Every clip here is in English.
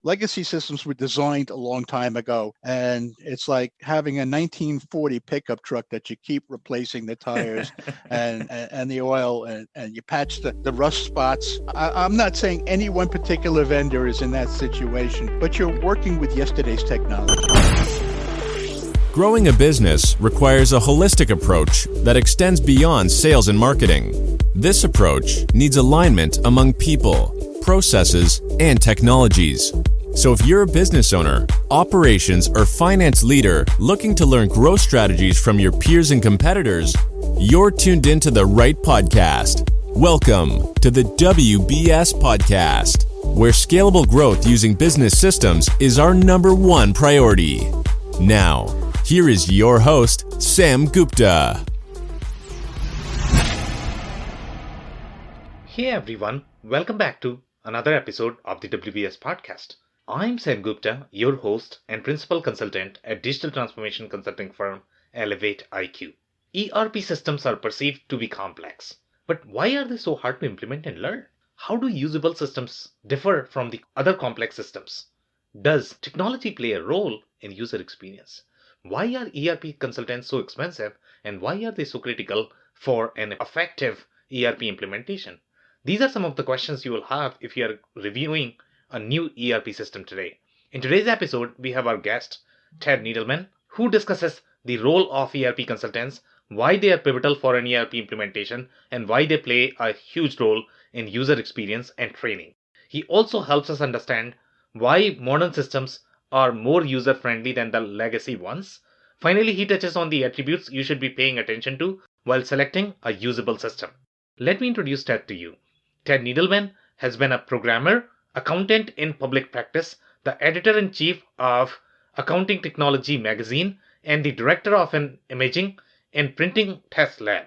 legacy systems were designed a long time ago, and it's like having a 1940 pickup truck that you keep replacing the tires and the oil, and you patch the rust spots. I'm not saying any one particular vendor is in that situation, but you're working with yesterday's technology. Growing a business requires a holistic approach that extends beyond sales and marketing. This approach needs alignment among people, processes, and technologies. So if you're a business owner, operations, or finance leader looking to learn growth strategies from your peers and competitors, you're tuned into the right podcast. Welcome to the WBS Podcast, where scalable growth using business systems is our number one priority. Now, here is your host, Sam Gupta. Hey everyone, welcome back to another episode of the WBS Podcast. I'm Sam Gupta, your host and principal consultant at digital transformation consulting firm Elevate IQ. ERP systems are perceived to be complex, but why are they so hard to implement and learn? How do usable systems differ from the other complex systems? Does technology play a role in user experience? Why are ERP consultants so expensive, and why are they so critical for an effective ERP implementation? These are some of the questions you will have if you are reviewing a new ERP system today. In today's episode, we have our guest, Ted Needleman, who discusses the role of ERP consultants, why they are pivotal for an ERP implementation, and why they play a huge role in user experience and training. He also helps us understand why modern systems are more user-friendly than the legacy ones. Finally, he touches on the attributes you should be paying attention to while selecting a usable system. Let me introduce Ted to you. Ted Needleman has been a programmer, accountant in public practice, the editor-in-chief of Accounting Technology magazine, and the director of an imaging and printing test lab.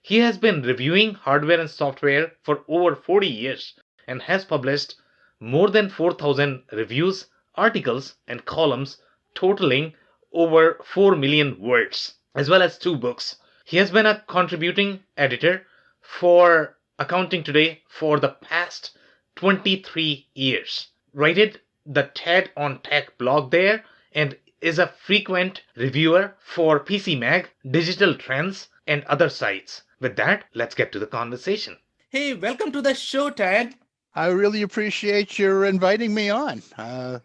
He has been reviewing hardware and software for over 40 years and has published more than 4,000 reviews, articles, and columns totaling over 4 million words, as well as 2 books. He has been a contributing editor for Accounting Today for the past 23 years. Writed the TED on Tech blog there and is a frequent reviewer for PC Mag, Digital Trends, and other sites. With that, let's get to the conversation. Hey, welcome to the show, Ted. I really appreciate your inviting me on.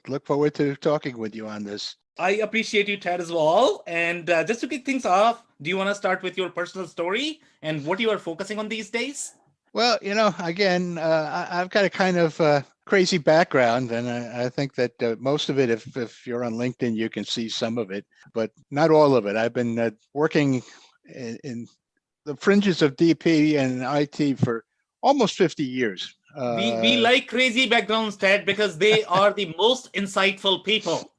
Look forward to talking with you on this. I appreciate you, Ted, as well. And just to kick things off, do you want to start with your personal story and what you are focusing on these days? Well, again, I've got a kind of crazy background, and I think that most of it, if you're on LinkedIn, you can see some of it, but not all of it. I've been working in the fringes of DP and IT for almost 50 years. We like crazy backgrounds, Ted, because they are the most insightful people.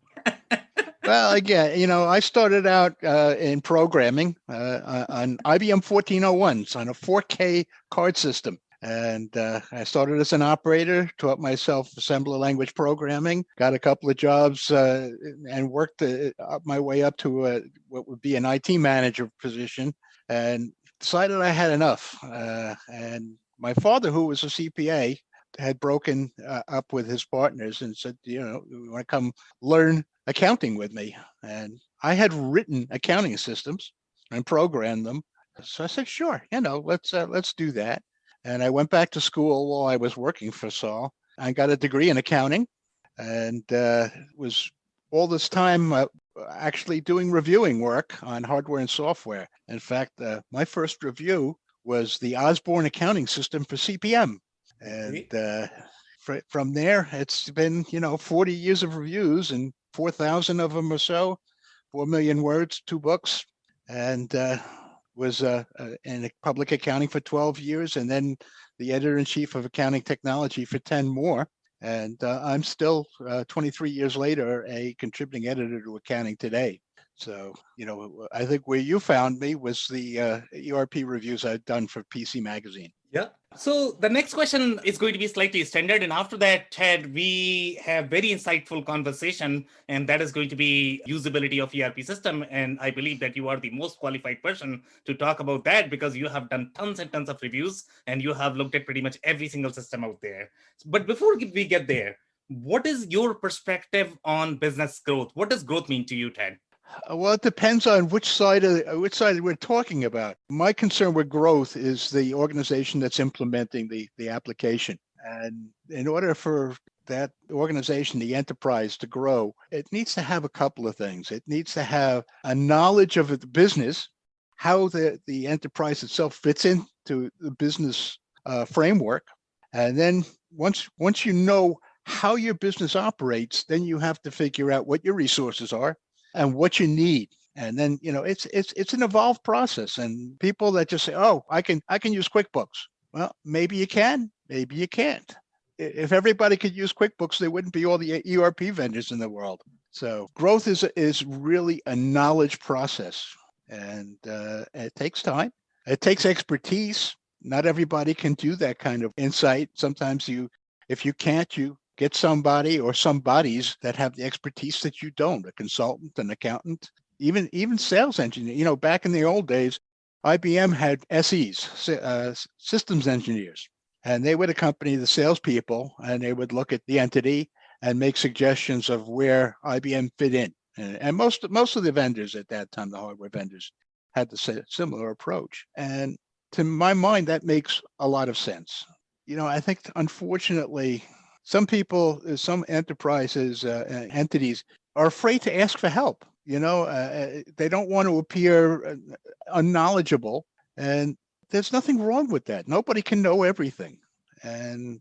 Well, again, I started out in programming on IBM 1401s on a 4K card system. And I started as an operator, taught myself assembly language programming, got a couple of jobs and worked my way up to what would be an IT manager position, and decided I had enough. And my father, who was a CPA, had broken up with his partners and said, you want to come learn accounting with me. And I had written accounting systems and programmed them. So I said, sure, let's do that. And I went back to school while I was working for Saul. I got a degree in accounting and was all this time actually doing reviewing work on hardware and software. In fact, my first review was the Osborne accounting system for CPM. And from there, it's been, 40 years of reviews and 4,000 of them or so, 4 million words, 2 books, and was in public accounting for 12 years, and then the editor-in-chief of Accounting Technology for 10 more. And I'm still, 23 years later, a contributing editor to Accounting Today. So, I think where you found me was the ERP reviews I'd done for PC Magazine. Yeah. So the next question is going to be slightly standard. And after that, Ted, we have very insightful conversation, and that is going to be usability of ERP system. And I believe that you are the most qualified person to talk about that because you have done tons and tons of reviews and you have looked at pretty much every single system out there. But before we get there, What is your perspective on business growth? What does growth mean to you, Ted? Well, it depends on which side we're talking about. My concern with growth is the organization that's implementing the application. And in order for that organization, the enterprise, to grow, it needs to have a couple of things. It needs to have a knowledge of the business, how the enterprise itself fits into the business framework. And then once you know how your business operates, then you have to figure out what your resources are and what you need. And then, it's an evolved process. And people that just say, "Oh, I can use QuickBooks." Well, maybe you can, maybe you can't. If everybody could use QuickBooks, there wouldn't be all the ERP vendors in the world. So growth is really a knowledge process, and it takes time. It takes expertise. Not everybody can do that kind of insight. Sometimes if you can't, you get somebody or somebodies that have the expertise that you don't, a consultant, an accountant, even sales engineer. Back in the old days, IBM had SEs, systems engineers, and they would accompany the salespeople, and they would look at the entity and make suggestions of where IBM fit in. And most of the vendors at that time, the hardware vendors, had the similar approach. And to my mind, that makes a lot of sense. I think, unfortunately, some people, some enterprises, entities are afraid to ask for help. They don't want to appear unknowledgeable, and there's nothing wrong with that. Nobody can know everything. And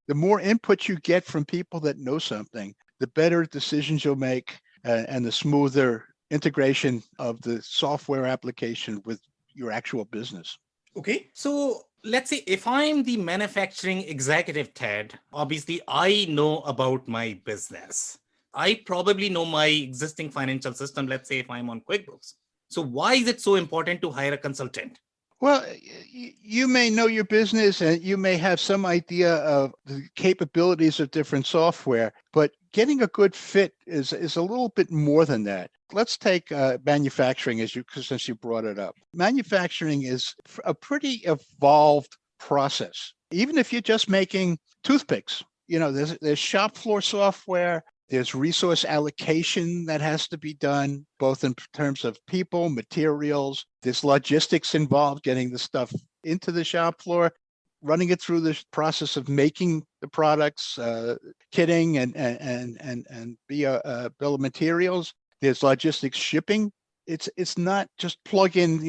the more input you get from people that know something, the better decisions you'll make, and the smoother integration of the software application with your actual business. Okay, so let's say if I'm the manufacturing executive, Ted, obviously I know about my business. I probably know my existing financial system, let's say if I'm on QuickBooks. So why is it so important to hire a consultant? Well, you may know your business and you may have some idea of the capabilities of different software, but getting a good fit is a little bit more than that. Let's take manufacturing, since you brought it up. Manufacturing is a pretty evolved process. Even if you're just making toothpicks, there's shop floor software. There's resource allocation that has to be done, both in terms of people, materials. There's logistics involved, getting the stuff into the shop floor, running it through the process of making the products, kitting and bill of materials. There's logistics shipping. It's not just plug in,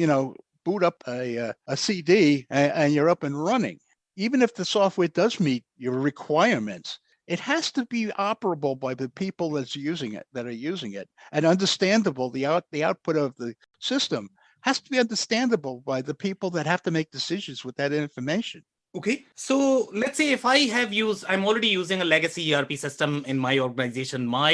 boot up a CD and you're up and running. Even if the software does meet your requirements, it has to be operable by the people that are using it, and understandable. The output of the system has to be understandable by the people that have to make decisions with that information. Okay, so let's say if I'm already using a legacy ERP system in my organization. My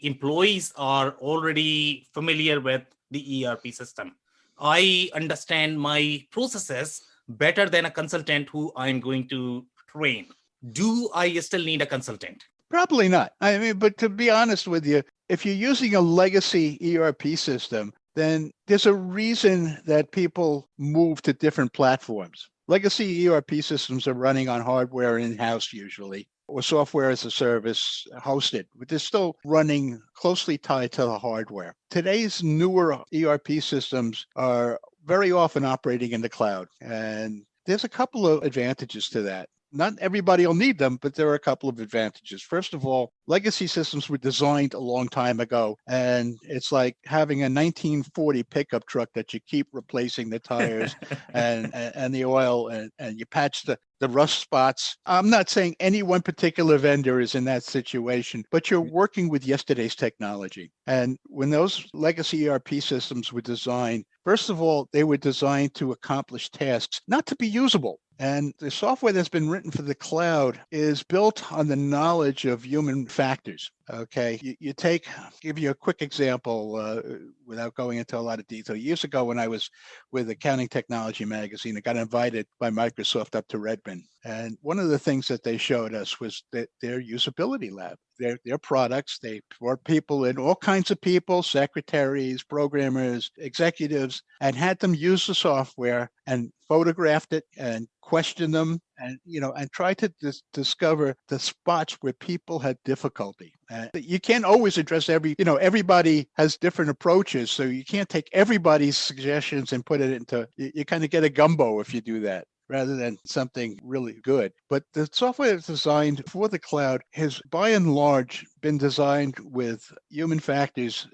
employees are already familiar with the ERP system. I understand my processes better than a consultant who I'm going to train. Do I still need a consultant? Probably not. I mean, but to be honest with you, if you're using a legacy ERP system, then there's a reason that people move to different platforms. Legacy ERP systems are running on hardware in-house usually, or software as a service hosted, but they're still running closely tied to the hardware. Today's newer ERP systems are very often operating in the cloud, and there's a couple of advantages to that. Not everybody will need them, but there are a couple of advantages. First of all, legacy systems were designed a long time ago, and it's like having a 1940 pickup truck that you keep replacing the tires and the oil, and you patch the rust spots. I'm not saying any one particular vendor is in that situation, but you're working with yesterday's technology. And when those legacy ERP systems were designed, first of all, they were designed to accomplish tasks, not to be usable. And the software that's been written for the cloud is built on the knowledge of human factors. Okay, give you a quick example without going into a lot of detail. Years ago, when I was with Accounting Technology Magazine, I got invited by Microsoft up to Redmond. And one of the things that they showed us was that their usability lab, their products, they brought people in, all kinds of people, secretaries, programmers, executives, and had them use the software and photographed it and questioned them and, and try to discover the spots where people had difficulty. You can't always address everybody has different approaches. So you can't take everybody's suggestions and put it into, you kind of get a gumbo if you do that, rather than something really good. But the software that's designed for the cloud has, by and large, been designed with human factors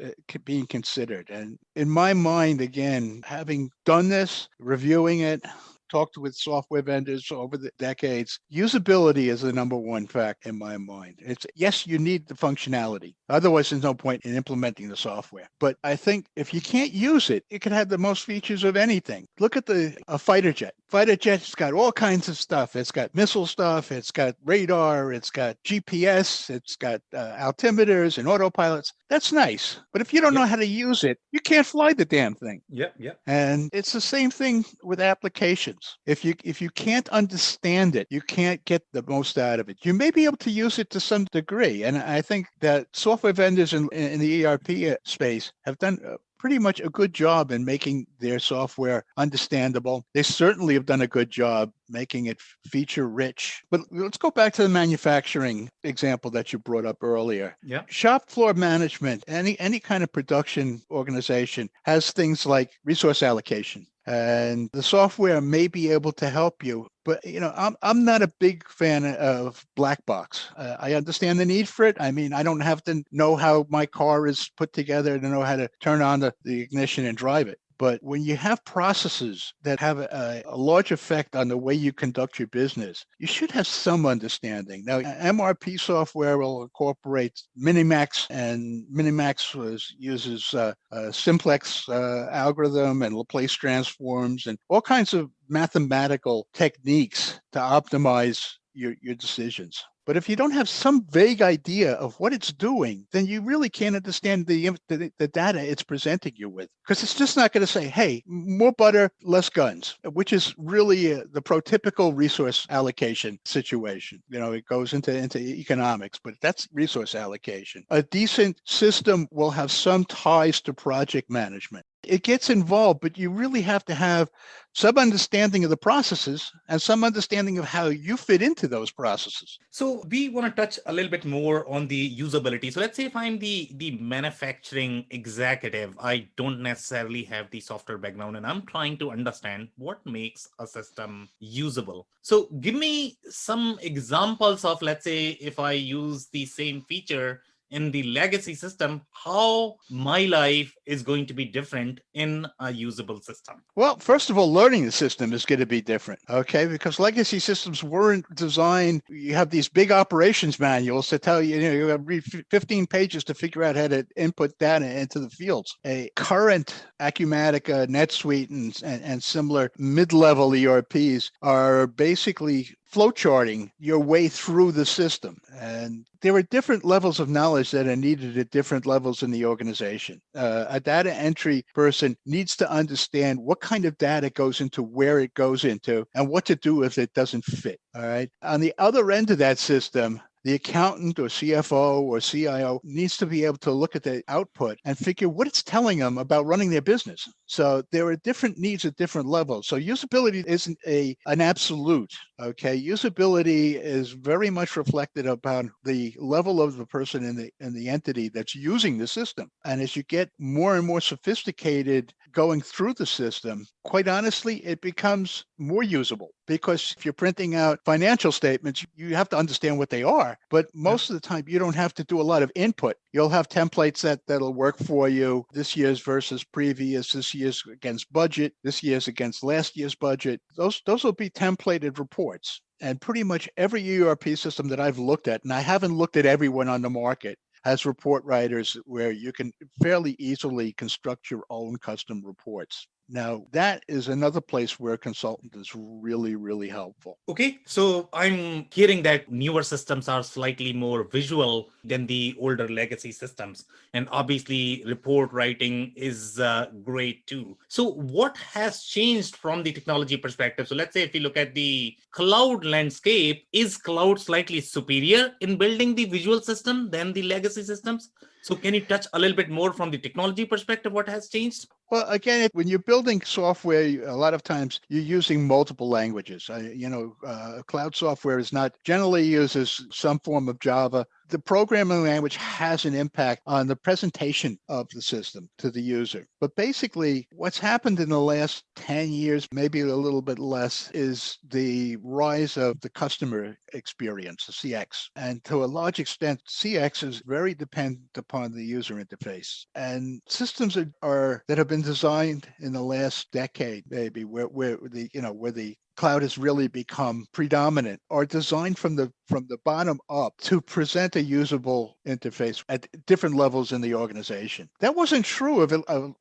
being considered. And in my mind, again, having done this, reviewing it, talked with software vendors over the decades, usability is the number one fact in my mind. It's, yes, you need the functionality. Otherwise, there's no point in implementing the software. But I think if you can't use it, it can have the most features of anything. Look at a fighter jet. Fighter jet's got all kinds of stuff. It's got missile stuff. It's got radar. It's got GPS. It's got altimeters and autopilots. That's nice. But if you don't know how to use it, you can't fly the damn thing. Yep. And it's the same thing with applications. If you can't understand it, you can't get the most out of it. You may be able to use it to some degree. And I think that software vendors in the ERP space have done pretty much a good job in making their software understandable. They certainly have done a good job making it feature rich. But let's go back to the manufacturing example that you brought up earlier. Yeah. Shop floor management, any kind of production organization has things like resource allocation. And the software may be able to help you, but I'm not a big fan of black box. I understand the need for it. I mean, I don't have to know how my car is put together to know how to turn on the ignition and drive it. But when you have processes that have a large effect on the way you conduct your business, you should have some understanding. Now, MRP software will incorporate Minimax, and Minimax uses a simplex algorithm and Laplace transforms and all kinds of mathematical techniques to optimize your decisions. But if you don't have some vague idea of what it's doing, then you really can't understand the data it's presenting you with, because it's just not going to say, hey, more butter, less guns, which is really the prototypical resource allocation situation. It goes into economics, but that's resource allocation. A decent system will have some ties to project management. It gets involved, but you really have to have some understanding of the processes and some understanding of how you fit into those processes. So we want to touch a little bit more on the usability. So let's say if I'm the manufacturing executive, I don't necessarily have the software background, and I'm trying to understand what makes a system usable. So give me some examples of, let's say, if I use the same feature in the legacy system, how my life is going to be different in a usable system? Well, first of all, learning the system is going to be different, okay? Because legacy systems weren't designed, you have these big operations manuals that tell you, you have to read 15 pages to figure out how to input data into the fields. A current Acumatica, NetSuite, and similar mid-level ERPs are basically flowcharting your way through the system. And there are different levels of knowledge that are needed at different levels in the organization. A data entry person needs to understand what kind of data goes into where it goes into and what to do if it doesn't fit. All right. On the other end of that system, the accountant or CFO or CIO needs to be able to look at the output and figure what it's telling them about running their business. So there are different needs at different levels. So usability isn't an absolute, okay? Usability is very much reflected upon the level of the person in the entity that's using the system. And as you get more and more sophisticated going through the system, quite honestly, it becomes more usable, because if you're printing out financial statements, you have to understand what they are. But most of the time, you don't have to do a lot of input. You'll have templates that'll work for you. This year's versus previous, this year's against budget, this year's against last year's budget. Those will be templated reports. And pretty much every ERP system that I've looked at, and I haven't looked at everyone on the market, has report writers where you can fairly easily construct your own custom reports. Now, that is another place where a consultant is really, really helpful. Okay, so I'm hearing that newer systems are slightly more visual than the older legacy systems. And obviously, report writing is great too. So, what has changed from the technology perspective? So, let's say if you look at the cloud landscape, is cloud slightly superior in building the visual system than the legacy systems? So, can you touch a little bit more from the technology perspective? What has changed? Well, again, when you're building software, a lot of times you're using multiple languages. Cloud software is not generally uses some form of Java. The programming language has an impact on the presentation of the system to the user. But basically, what's happened in the last 10 years, maybe a little bit less, is the rise of the customer experience, the CX. And to a large extent, CX is very dependent upon the user interface. And systems are that have been designed in the last decade, maybe where the cloud has really become predominant, are designed from the bottom up to present a usable interface at different levels in the organization. That wasn't true of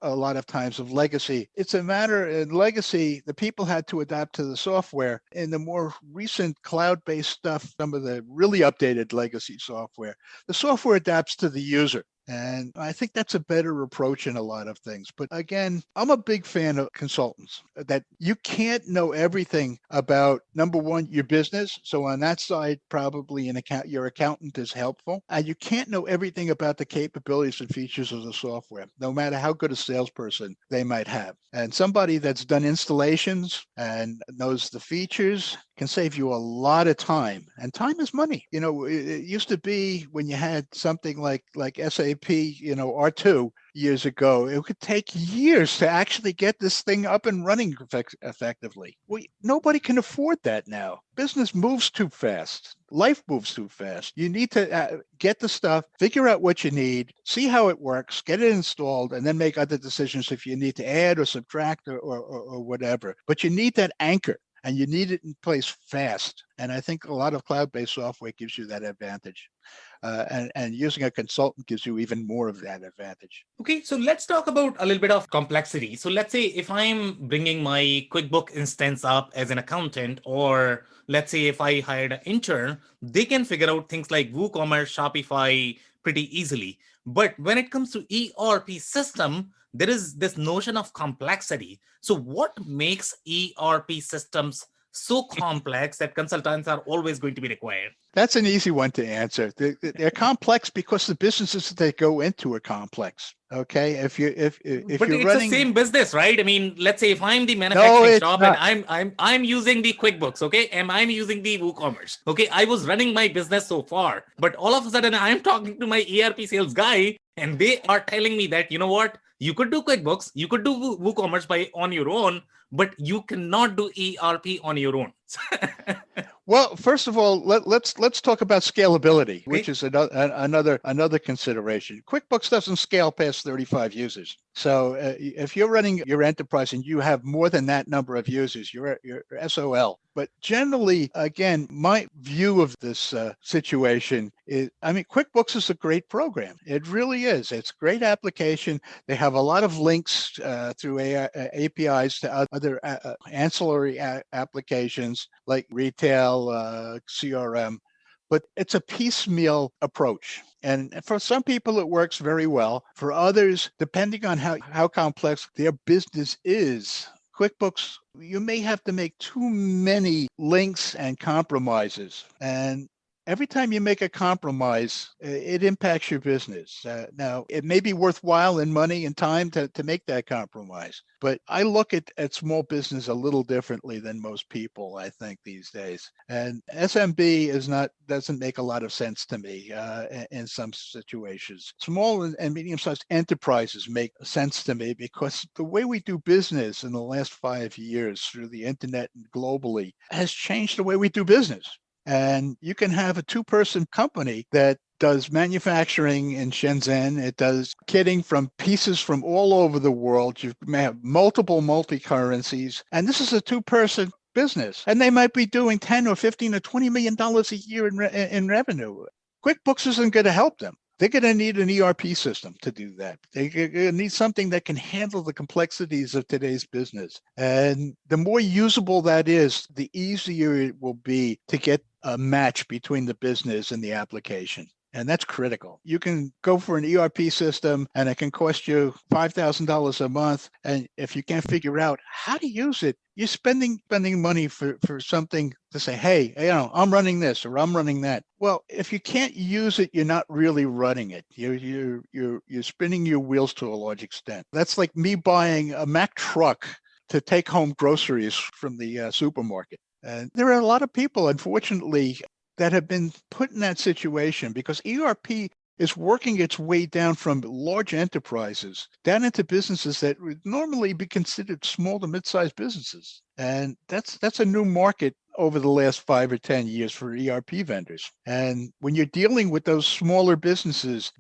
a lot of times of legacy. It's a matter in legacy, the people had to adapt to the software. In the more recent cloud-based stuff, some of the really updated legacy software, the software adapts to the user. And I think that's a better approach in a lot of things. But again, I'm a big fan of consultants, that you can't know everything about, number one, your business. So on that side, probably your accountant is helpful. And you can't know everything about the capabilities and features of the software, no matter how good a salesperson they might have. And somebody that's done installations and knows the features can save you a lot of time. And time is money. It used to be when you had something like SAP, R2 years ago, it could take years to actually get this thing up and running effectively. Nobody can afford that now. Business moves too fast. Life moves too fast. You need to get the stuff, figure out what you need, see how it works, get it installed, and then make other decisions if you need to add or subtract or whatever. But you need that anchor. And you need it in place fast. And I think a lot of cloud-based software gives you that advantage. And using a consultant gives you even more of that advantage. Okay, so let's talk about a little bit of complexity. So let's say if I'm bringing my QuickBook instance up as an accountant, or let's say if I hired an intern, they can figure out things like WooCommerce, Shopify pretty easily. But when it comes to ERP system, there is this notion of complexity. So what makes ERP systems so complex that consultants are always going to be required? That's an easy one to answer. They're complex because the businesses that they go into are complex. Okay, if but you're it's running the same business, right? I mean, let's say if I'm the manufacturing shop not. and I'm using the QuickBooks, okay, and I'm using the WooCommerce, okay, I was running my business so far, but all of a sudden I'm talking to my ERP sales guy, and they are telling me that, you know what, you could do QuickBooks, you could do WooCommerce on your own, but you cannot do ERP on your own. Well, first of all, let's talk about scalability, Okay. which is another consideration. QuickBooks doesn't scale past 35 users. So if you're running your enterprise and you have more than that number of users, you're SOL. But generally, again, my view of this situation is, QuickBooks is a great program. It really is. It's a great application. They have a lot of links through APIs to other ancillary applications like retail, CRM, but it's a piecemeal approach. And for some people, it works very well. For others, depending on how complex their business is, QuickBooks, you may have to make too many links and compromises. And every time you make a compromise, it impacts your business. Now, it may be worthwhile in money and time to make that compromise, but I look at small business a little differently than most people, I think, these days. And SMB doesn't make a lot of sense to me in some situations. Small and medium-sized enterprises make sense to me because the way we do business in the last 5 years through the internet and globally has changed the way we do business. And you can have a 2-person company that does manufacturing in Shenzhen. It does kitting from pieces from all over the world. You may have multiple multi-currencies. And this is a 2-person business. And they might be doing 10 or 15 or $20 million a year in revenue. QuickBooks isn't going to help them. they're going to need an ERP system to do that. They're going to need something that can handle the complexities of today's business. And the more usable that is, the easier it will be to get a match between the business and the application. And that's critical. You can go for an ERP system and it can cost you $5,000 a month. And if you can't figure out how to use it, you're spending money for something to say, hey, I'm running this or I'm running that. Well, if you can't use it, you're not really running it. You're spinning your wheels to a large extent. That's like me buying a Mack truck to take home groceries from the supermarket. And there are a lot of people, unfortunately, that have been put in that situation because ERP is working its way down from large enterprises down into businesses that would normally be considered small to mid-sized businesses. And that's a new market over the last 5 or 10 years for ERP vendors. And when you're dealing with those smaller businesses,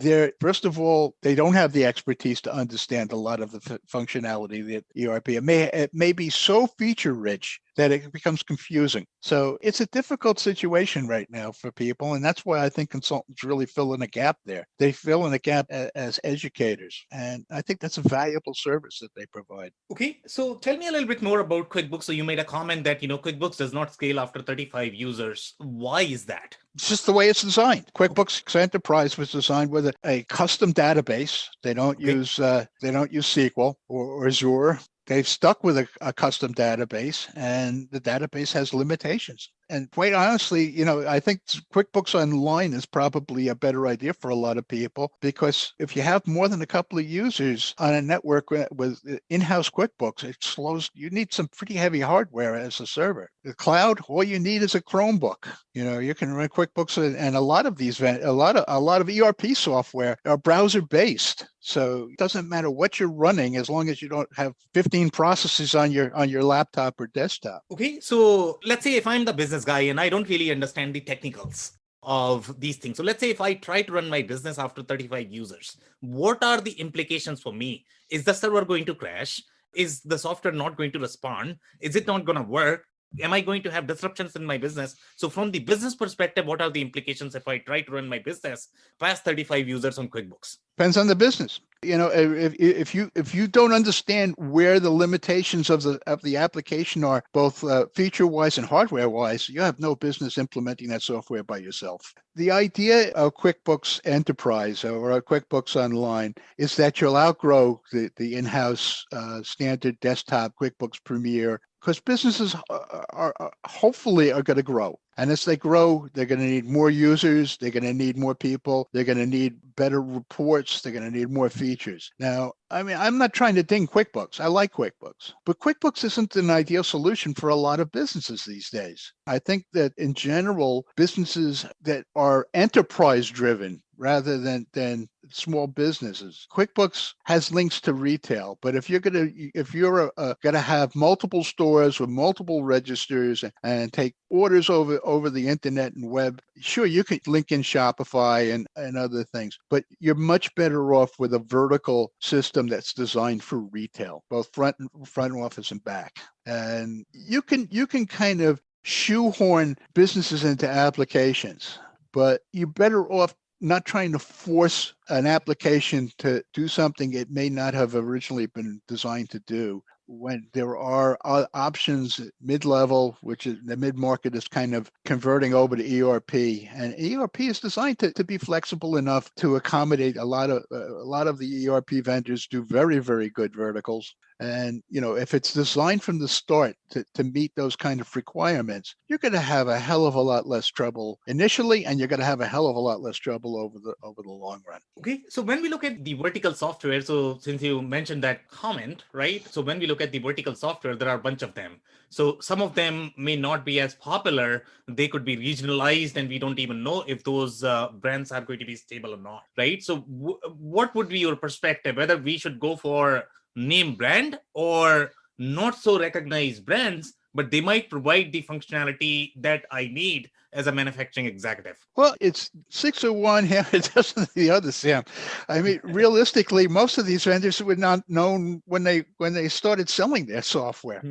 first of all, they don't have the expertise to understand a lot of the functionality of the ERP. It may be so feature rich that it becomes confusing. So it's a difficult situation right now for people. And that's why I think consultants really fill in a gap there. They fill in a gap as educators. And I think that's a valuable service that they provide. Okay, so tell me a little bit more about QuickBooks. So you made a comment that, QuickBooks does not scale after 35 users. Why is that? It's just the way it's designed. QuickBooks Enterprise was designed with a custom database. They don't use SQL or Azure. They've stuck with a custom database, and the database has limitations. And quite honestly, I think QuickBooks Online is probably a better idea for a lot of people because if you have more than a couple of users on a network with in-house QuickBooks, it slows. You need some pretty heavy hardware as a server. The cloud, all you need is a Chromebook. You can run QuickBooks, and a lot of ERP software are browser-based. So it doesn't matter what you're running as long as you don't have 15 processes on your laptop or desktop. Okay, so let's say if I'm the business guy and I don't really understand the technicals of these things. So let's say if I try to run my business after 35 users, what are the implications for me? Is the server going to crash? Is the software not going to respond? Is it not going to work? Am I going to have disruptions in my business? So from the business perspective, what are the implications if I try to run my business past 35 users on QuickBooks? Depends on the business. If you don't understand where the limitations of the application are, both feature-wise and hardware-wise, you have no business implementing that software by yourself. The idea of QuickBooks Enterprise or QuickBooks Online is that you'll outgrow the in-house standard desktop QuickBooks Premier, because businesses are hopefully going to grow. And as they grow, they're going to need more users. They're going to need more people. They're going to need better reports. They're going to need more features. Now, I'm not trying to ding QuickBooks. I like QuickBooks. But QuickBooks isn't an ideal solution for a lot of businesses these days. I think that in general, businesses that are enterprise-driven rather than small businesses. QuickBooks has links to retail, but if you're gonna have multiple stores with multiple registers and take orders over the internet and web, sure, you can link in Shopify and other things, but you're much better off with a vertical system that's designed for retail, both front office and back. And you can kind of shoehorn businesses into applications, but you're better off not trying to force an application to do something it may not have originally been designed to do, when there are options at mid-level, which is the mid-market is kind of converting over to ERP. And ERP is designed to be flexible enough to accommodate a lot of the ERP vendors do very, very good verticals. And, if it's designed from the start to meet those kind of requirements, you're going to have a hell of a lot less trouble initially, and you're going to have a hell of a lot less trouble over the long run. Okay, so when we look at the vertical software, so since you mentioned that comment, right? So when we look at the vertical software, there are a bunch of them. So some of them may not be as popular. They could be regionalized, and we don't even know if those brands are going to be stable or not, right? So what would be your perspective, whether we should go for name brand or not so recognized brands but they might provide the functionality that I need as a manufacturing executive. Well, it's 601, half a dozen the other, Sam. I mean, realistically, most of these vendors were not known when they started selling their software.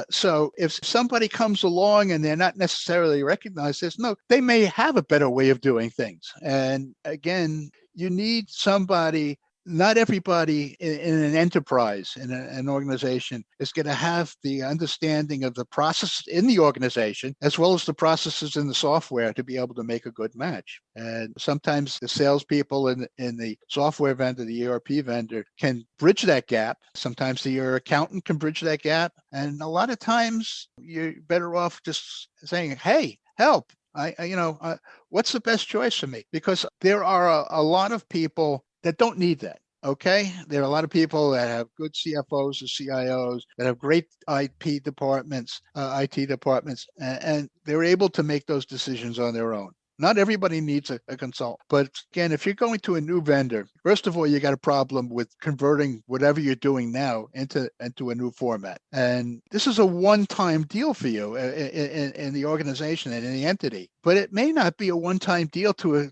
So if somebody comes along and they're not necessarily recognized as, no, they may have a better way of doing things. And again, you need somebody. Not everybody in an enterprise, in an organization, is going to have the understanding of the process in the organization, as well as the processes in the software to be able to make a good match. And sometimes the salespeople in the software vendor, the ERP vendor, can bridge that gap. Sometimes your accountant can bridge that gap. And a lot of times you're better off just saying, hey, help. What's the best choice for me? Because there are a lot of people that don't need that. Okay. There are a lot of people that have good CFOs or CIOs that have great IT departments, and they're able to make those decisions on their own. Not everybody needs a consultant. But again, if you're going to a new vendor, first of all, you got a problem with converting whatever you're doing now into a new format. And this is a one-time deal for you in the organization and in the entity. But it may not be a one-time deal to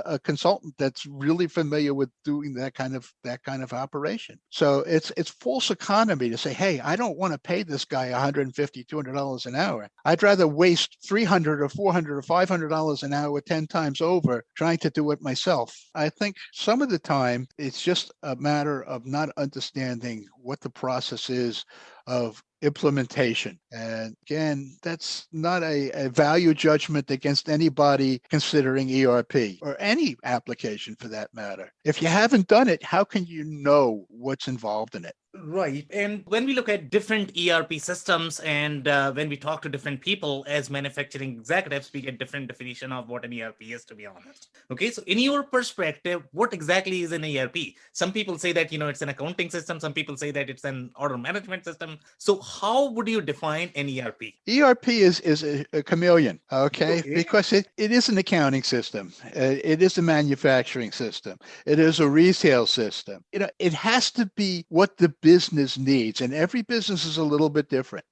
a consultant that's really familiar with doing that kind of operation. So it's false economy to say, hey, I don't want to pay this guy $150, $200 an hour. I'd rather waste $300 or $400 or $500 an hour 10 times over trying to do it myself. I think some of the time it's just a matter of not understanding what the process is of implementation. And again, that's not a value judgment against anybody considering ERP or any application for that matter. If you haven't done it, how can you know what's involved in it? Right. And when we look at different ERP systems and when we talk to different people as manufacturing executives, we get different definition of what an ERP is, to be honest. Okay. So in your perspective, what exactly is an ERP? Some people say that, it's an accounting system. Some people say that it's an order management system. So how would you define an ERP? ERP is a chameleon, okay? Because it is an accounting system. It is a manufacturing system. It is a retail system. It has to be what the business needs, and every business is a little bit different.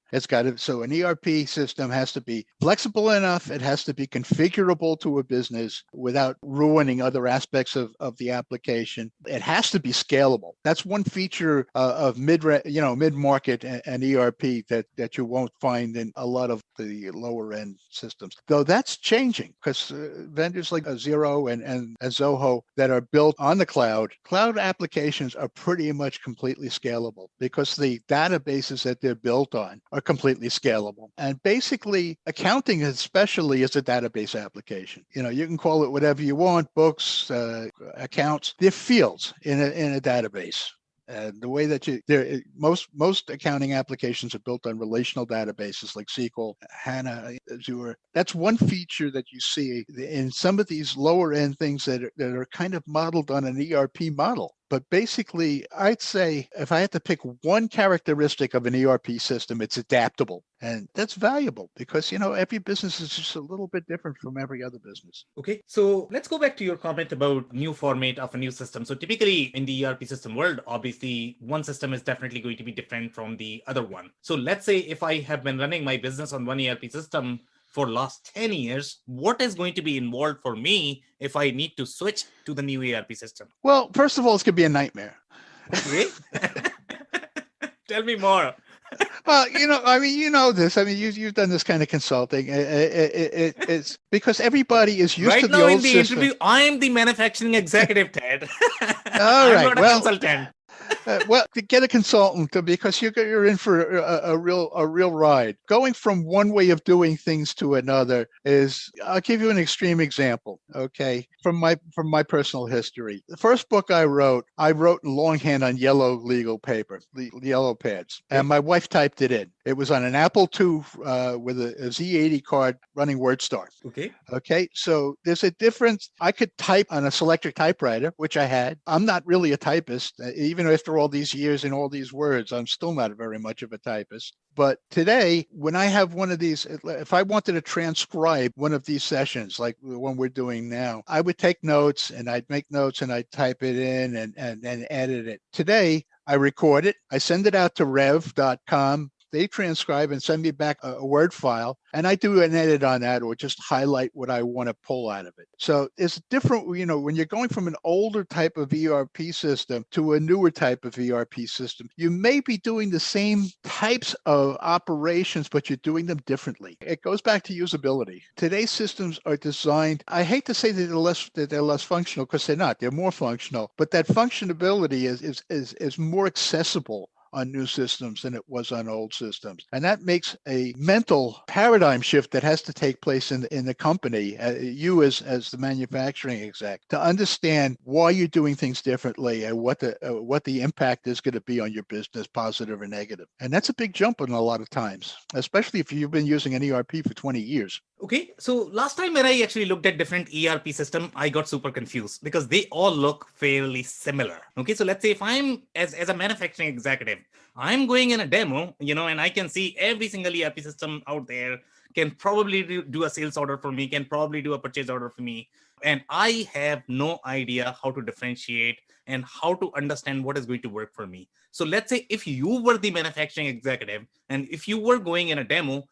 So an ERP system has to be flexible enough. It has to be configurable to a business without ruining other aspects of the application. It has to be scalable. That's one feature of mid-market and ERP that you won't find in a lot of the lower end systems. Though that's changing because vendors like Xero and Zoho that are built on the cloud applications are pretty much completely scalable because the databases that they're built on are completely scalable. And basically, accounting especially is a database application. You can call it whatever you want, books, accounts. They're fields in a database. The way that most accounting applications are built on relational databases like SQL, HANA, Azure. That's one feature that you see in some of these lower end things that are kind of modeled on an ERP model. But basically, I'd say if I had to pick one characteristic of an ERP system, it's adaptable. And that's valuable because, every business is just a little bit different from every other business. Okay, so let's go back to your comment about new format of a new system. So typically in the ERP system world, obviously one system is definitely going to be different from the other one. So let's say if I have been running my business on one ERP system for last 10 years, what is going to be involved for me if I need to switch to the new ERP system? Well, first of all, it's going to be a nightmare. Okay. Tell me more. Well, this. You've done this kind of consulting. It's because everybody is used to the old system. Right now in the interview, I am the manufacturing executive, Ted. All right. I'm not a consultant. To get a consultant because you're in for a real ride. Going from one way of doing things to another I'll give you an extreme example. Okay, from my personal history. The first book I wrote in longhand on yellow legal paper, yellow pads, and my wife typed it in. It was on an Apple II with a Z80 card running WordStar. Okay. So there's a difference. I could type on a Selectric typewriter, which I had. I'm not really a typist, even after all these years and all these words. I'm still not very much of a typist. But today, when I have one of these, if I wanted to transcribe one of these sessions, like the one we're doing now, I would take notes and I'd make notes and I'd type it in and edit it. Today, I record it. I send it out to rev.com they transcribe and send me back a Word file, and I do an edit on that or just highlight what I want to pull out of it. So it's different, when you're going from an older type of ERP system to a newer type of ERP system, you may be doing the same types of operations, but you're doing them differently. It goes back to usability. Today's systems are designed, I hate to say that they're less functional, because they're not. They're more functional, but that functionality is more accessible on new systems than it was on old systems. And that makes a mental paradigm shift that has to take place in the company, you as the manufacturing exec, to understand why you're doing things differently and what the impact is going to be on your business, positive or negative. And that's a big jump in a lot of times, especially if you've been using an ERP for 20 years. Okay, so last time when I actually looked at different ERP system, I got super confused because they all look fairly similar. Okay, so let's say if I'm as a manufacturing executive, I'm going in a demo, and I can see every single ERP system out there can probably do a sales order for me, can probably do a purchase order for me. And I have no idea how to differentiate and how to understand what is going to work for me. So let's say if you were the manufacturing executive and if you were going in a demo,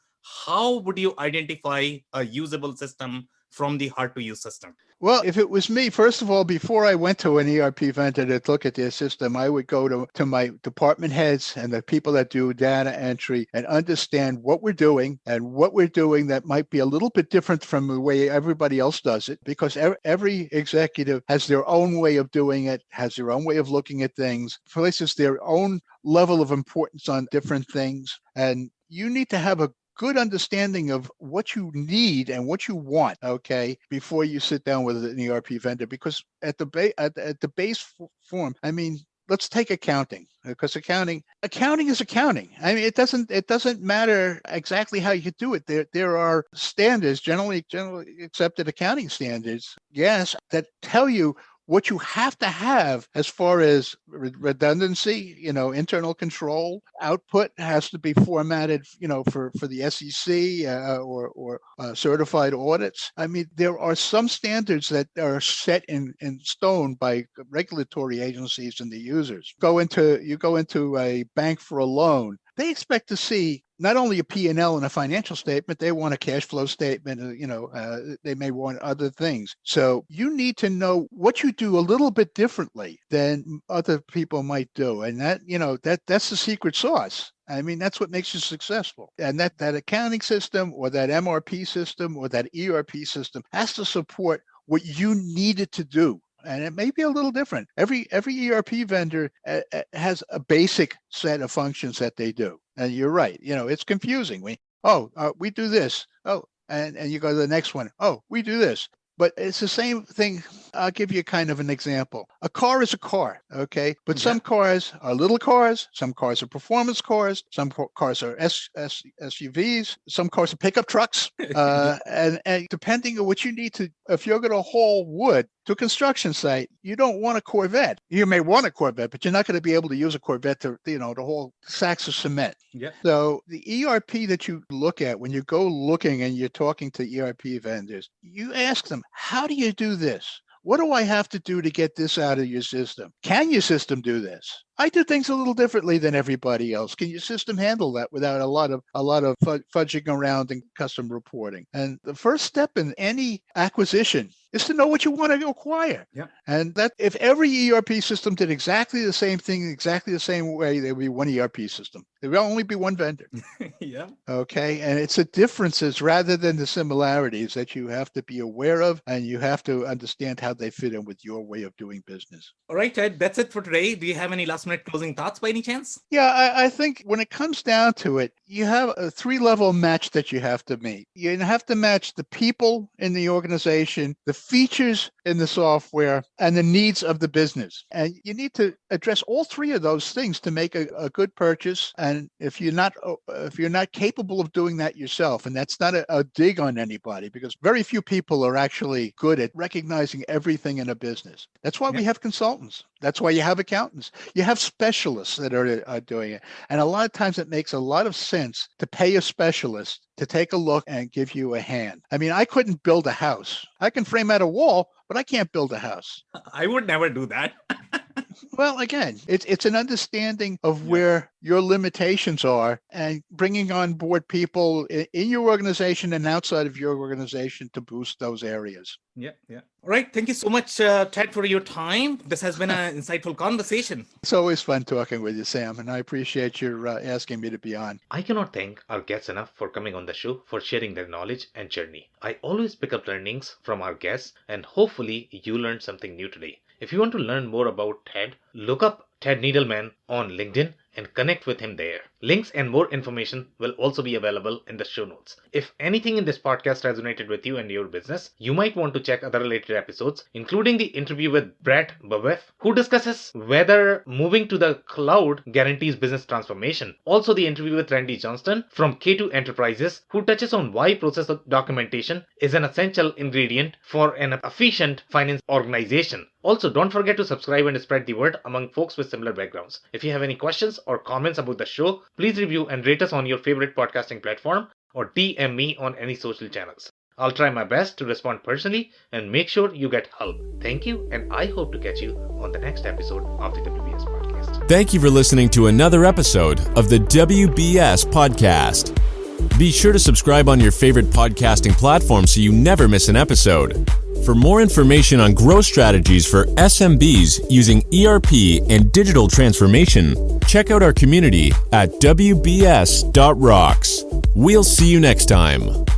how would you identify a usable system from the hard to use system? Well, if it was me, first of all, before I went to an ERP vendor to look at their system, I would go to my department heads and the people that do data entry and understand what we're doing that might be a little bit different from the way everybody else does it, because every executive has their own way of doing it, has their own way of looking at things, places their own level of importance on different things. And you need to have a good understanding of what you need and what you want, okay, before you sit down with an ERP vendor. Because at the base form, I mean, let's take accounting, because accounting is accounting. I mean, it doesn't matter exactly how you do it. There are standards, generally accepted accounting standards, yes, that tell you what you have to have as far as redundancy, internal control. Output has to be formatted, for the SEC or certified audits. I mean, there are some standards that are set in stone by regulatory agencies and the users. You go into a bank for a loan. They expect to see not only a P&L and a financial statement, they want a cash flow statement, they may want other things. So you need to know what you do a little bit differently than other people might do. And that's the secret sauce. I mean, that's what makes you successful. And that accounting system or that MRP system or that ERP system has to support what you need it to do. And it may be a little different. Every ERP vendor has a basic set of functions that they do. And you're right. It's confusing. We do this. Oh, and you go to the next one. Oh, we do this. But it's the same thing. I'll give you kind of an example. A car is a car, okay? But some cars are little cars. Some cars are performance cars. Some cars are SUVs. Some cars are pickup trucks. And depending on what you need to, if you're going to haul wood to a construction site, you don't want a Corvette. You may want a Corvette, but you're not going to be able to use a Corvette to haul sacks of cement. Yeah. So the ERP that you look at when you go looking and you're talking to ERP vendors, you ask them, how do you do this? What do I have to do to get this out of your system? Can your system do this? I do things a little differently than everybody else. Can your system handle that without a lot of fudging around and custom reporting? And the first step in any acquisition is to know what you want to acquire. Yeah. And that if every ERP system did exactly the same thing, exactly the same way, there would be one ERP system. There will only be one vendor. Yeah. Okay. And it's the differences rather than the similarities that you have to be aware of, and you have to understand how they fit in with your way of doing business. All right, Ted, that's it for today. Do you have any last minute closing thoughts by any chance? Yeah, I think when it comes down to it, you have a 3-level match that you have to meet. You have to match the people in the organization, the features in the software, and the needs of the business. And you need to address all 3 of those things to make a good purchase. And if you're not capable of doing that yourself, and that's not a dig on anybody, because very few people are actually good at recognizing everything in a business. That's why we have consultants. That's why you have accountants. You have specialists that are doing it. And a lot of times it makes a lot of sense to pay a specialist to take a look and give you a hand. I mean, I couldn't build a house. I can frame out a wall, but I can't build a house. I would never do that. Well, again, it's an understanding of where your limitations are and bringing on board people in your organization and outside of your organization to boost those areas. Yeah. All right. Thank you so much, Ted, for your time. This has been an insightful conversation. It's always fun talking with you, Sam, and I appreciate your asking me to be on. I cannot thank our guests enough for coming on the show, for sharing their knowledge and journey. I always pick up learnings from our guests, and hopefully you learned something new today. If you want to learn more about Ted, look up Ted Needleman on LinkedIn and connect with him there. Links and more information will also be available in the show notes. If anything in this podcast resonated with you and your business, you might want to check other related episodes, including the interview with Brett Babeff, who discusses whether moving to the cloud guarantees business transformation. Also, the interview with Randy Johnston from K2 Enterprises, who touches on why process documentation is an essential ingredient for an efficient finance organization. Also, don't forget to subscribe and spread the word among folks with similar backgrounds. If you have any questions or comments about the show, please review and rate us on your favorite podcasting platform or DM me on any social channels. I'll try my best to respond personally and make sure you get help. Thank you, and I hope to catch you on the next episode of the WBS Podcast. Thank you for listening to another episode of the WBS Podcast. Be sure to subscribe on your favorite podcasting platform so you never miss an episode. For more information on growth strategies for SMBs using ERP and digital transformation, check out our community at WBS.rocks. We'll see you next time.